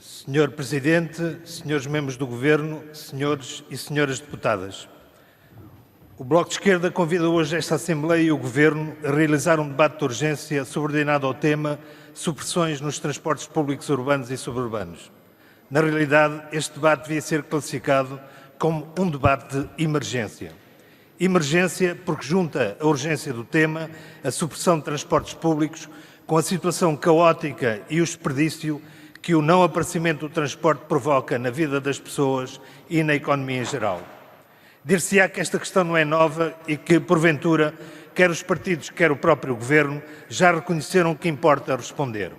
Senhor Presidente, senhores membros do Governo, senhores e senhoras deputadas. O Bloco de Esquerda convida hoje esta Assembleia e o Governo a realizar um debate de urgência subordinado ao tema supressões nos transportes públicos urbanos e suburbanos. Na realidade, este debate devia ser classificado como um debate de emergência. Emergência porque junta a urgência do tema, a supressão de transportes públicos, com a situação caótica e o desperdício que o não aparecimento do transporte provoca na vida das pessoas e na economia em geral. Dir-se-á que esta questão não é nova e que, porventura, quer os partidos, quer o próprio Governo, já reconheceram que importa responder.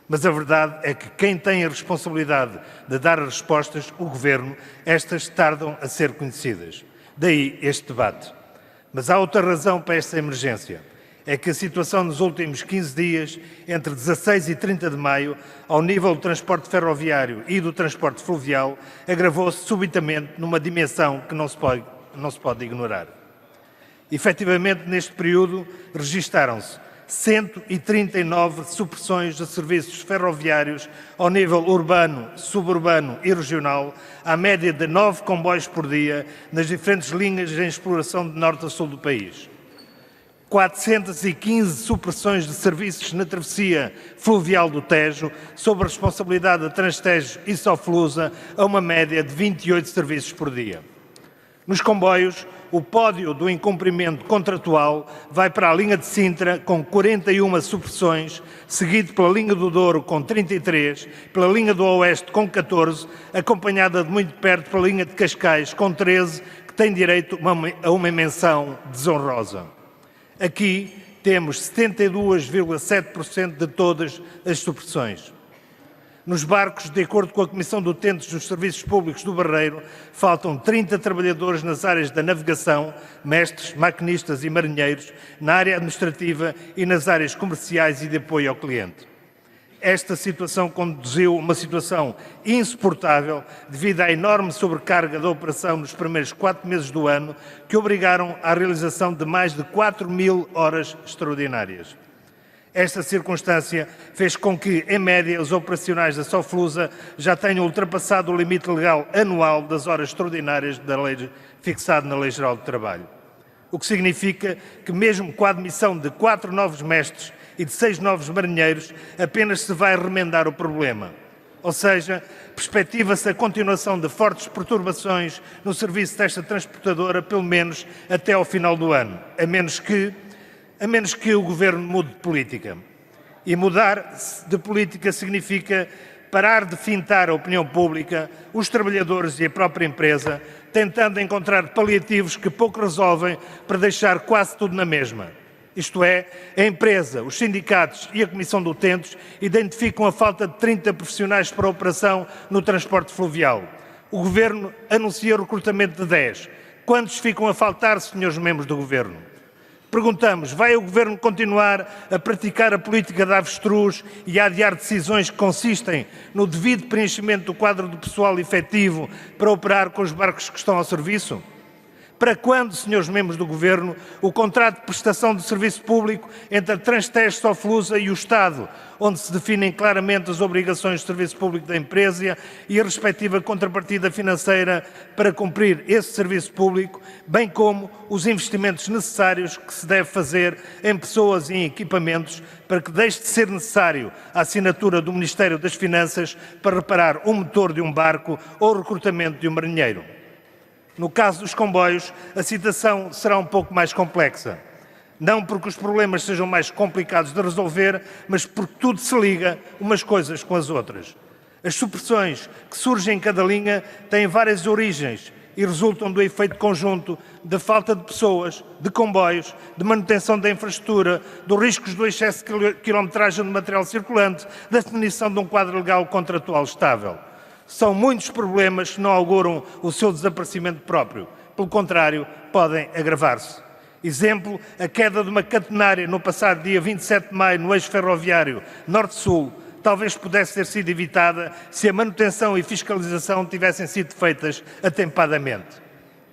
Mas a verdade é que quem tem a responsabilidade de dar as respostas, o Governo, estas tardam a ser conhecidas. Daí este debate. Mas há outra razão para esta emergência. É que a situação nos últimos 15 dias, entre 16 e 30 de maio, ao nível do transporte ferroviário e do transporte fluvial, agravou-se subitamente numa dimensão que não se pode ignorar. Efetivamente, neste período, registaram-se 139 supressões de serviços ferroviários ao nível urbano, suburbano e regional, à média de 9 comboios por dia, nas diferentes linhas em exploração de norte a sul do país. 415 supressões de serviços na travessia fluvial do Tejo, sob a responsabilidade da Transtejo e Soflusa, a uma média de 28 serviços por dia. Nos comboios, o pódio do incumprimento contratual vai para a linha de Sintra, com 41 supressões, seguido pela linha do Douro, com 33, pela linha do Oeste, com 14, acompanhada de muito perto pela linha de Cascais, com 13, que tem direito a uma menção desonrosa. Aqui temos 72,7% de todas as supressões. Nos barcos, de acordo com a Comissão de Utentes dos Serviços Públicos do Barreiro, faltam 30 trabalhadores nas áreas da navegação, mestres, maquinistas e marinheiros, na área administrativa e nas áreas comerciais e de apoio ao cliente. Esta situação conduziu a uma situação insuportável devido à enorme sobrecarga da operação nos primeiros 4 meses do ano, que obrigaram à realização de mais de 4.000 horas extraordinárias. Esta circunstância fez com que, em média, os operacionais da Soflusa já tenham ultrapassado o limite legal anual das horas extraordinárias da lei, fixado na Lei Geral do Trabalho. O que significa que, mesmo com a admissão de 4 novos mestres e de 6 novos marinheiros, apenas se vai remendar o problema. Ou seja, perspectiva-se a continuação de fortes perturbações no serviço desta transportadora, pelo menos até ao final do ano, a menos que o Governo mude de política. E mudar de política significa parar de fintar a opinião pública, os trabalhadores e a própria empresa, tentando encontrar paliativos que pouco resolvem para deixar quase tudo na mesma. Isto é, a empresa, os sindicatos e a Comissão de Utentes identificam a falta de 30 profissionais para a operação no transporte fluvial. O Governo anuncia o recrutamento de 10. Quantos ficam a faltar, senhores membros do Governo? Perguntamos, vai o Governo continuar a praticar a política de avestruz e a adiar decisões que consistem no devido preenchimento do quadro de pessoal efetivo para operar com os barcos que estão ao serviço? Para quando, senhores membros do Governo, o contrato de prestação de serviço público entre a Transtejo, Soflusa e o Estado, onde se definem claramente as obrigações de serviço público da empresa e a respectiva contrapartida financeira para cumprir esse serviço público, bem como os investimentos necessários que se deve fazer em pessoas e em equipamentos para que deixe de ser necessário a assinatura do Ministério das Finanças para reparar um motor de um barco ou o recrutamento de um marinheiro. No caso dos comboios, a situação será um pouco mais complexa. Não porque os problemas sejam mais complicados de resolver, mas porque tudo se liga umas coisas com as outras. As supressões que surgem em cada linha têm várias origens e resultam do efeito conjunto da falta de pessoas, de comboios, de manutenção da infraestrutura, dos riscos do excesso de quilometragem de material circulante, da definição de um quadro legal contratual estável. São muitos problemas que não auguram o seu desaparecimento próprio. Pelo contrário, podem agravar-se. Exemplo, a queda de uma catenária no passado dia 27 de maio no eixo ferroviário Norte-Sul talvez pudesse ter sido evitada se a manutenção e fiscalização tivessem sido feitas atempadamente.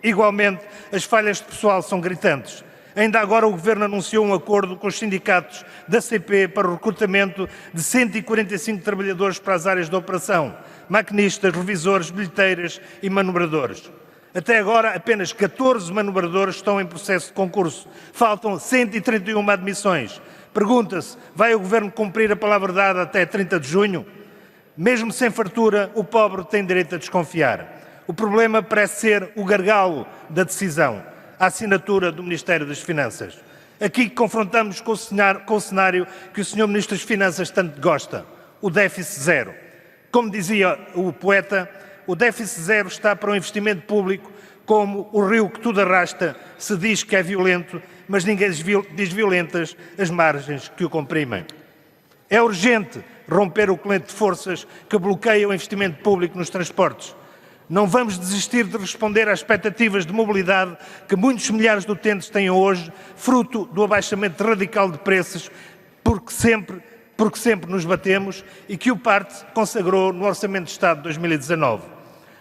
Igualmente, as falhas de pessoal são gritantes. Ainda agora o Governo anunciou um acordo com os sindicatos da CP para o recrutamento de 145 trabalhadores para as áreas de operação, maquinistas, revisores, bilheteiras e manobradores. Até agora, apenas 14 manobradores estão em processo de concurso. Faltam 131 admissões. Pergunta-se, vai o Governo cumprir a palavra dada até 30 de junho? Mesmo sem fartura, o pobre tem direito a desconfiar. O problema parece ser o gargalo da decisão, a assinatura do Ministério das Finanças. Aqui confrontamos com o cenário que o Sr. Ministro das Finanças tanto gosta, o déficit zero. Como dizia o poeta, o déficit zero está para o investimento público como o rio que tudo arrasta, se diz que é violento, mas ninguém diz violentas as margens que o comprimem. É urgente romper o colete de forças que bloqueia o investimento público nos transportes. Não vamos desistir de responder às expectativas de mobilidade que muitos milhares de utentes têm hoje, fruto do abaixamento radical de preços, porque sempre nos batemos e que o PARTE consagrou no Orçamento de Estado de 2019.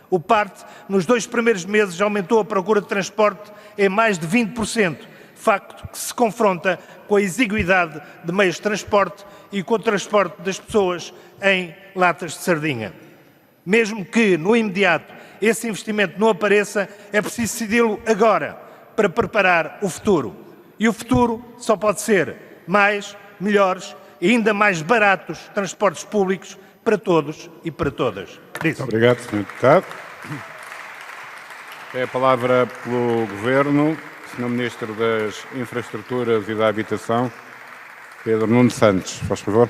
O PARTE, nos 2 primeiros meses, aumentou a procura de transporte em mais de 20%, facto que se confronta com a exiguidade de meios de transporte e com o transporte das pessoas em latas de sardinha. Mesmo que, no imediato, esse investimento não apareça, é preciso decidi-lo agora, para preparar o futuro. E o futuro só pode ser mais, melhores e ainda mais baratos transportes públicos para todos e para todas. Muito obrigado, Sr. Deputado. Tem a palavra pelo Governo, Sr. Ministro das Infraestruturas e da Habitação, Pedro Nuno Santos. Faz favor.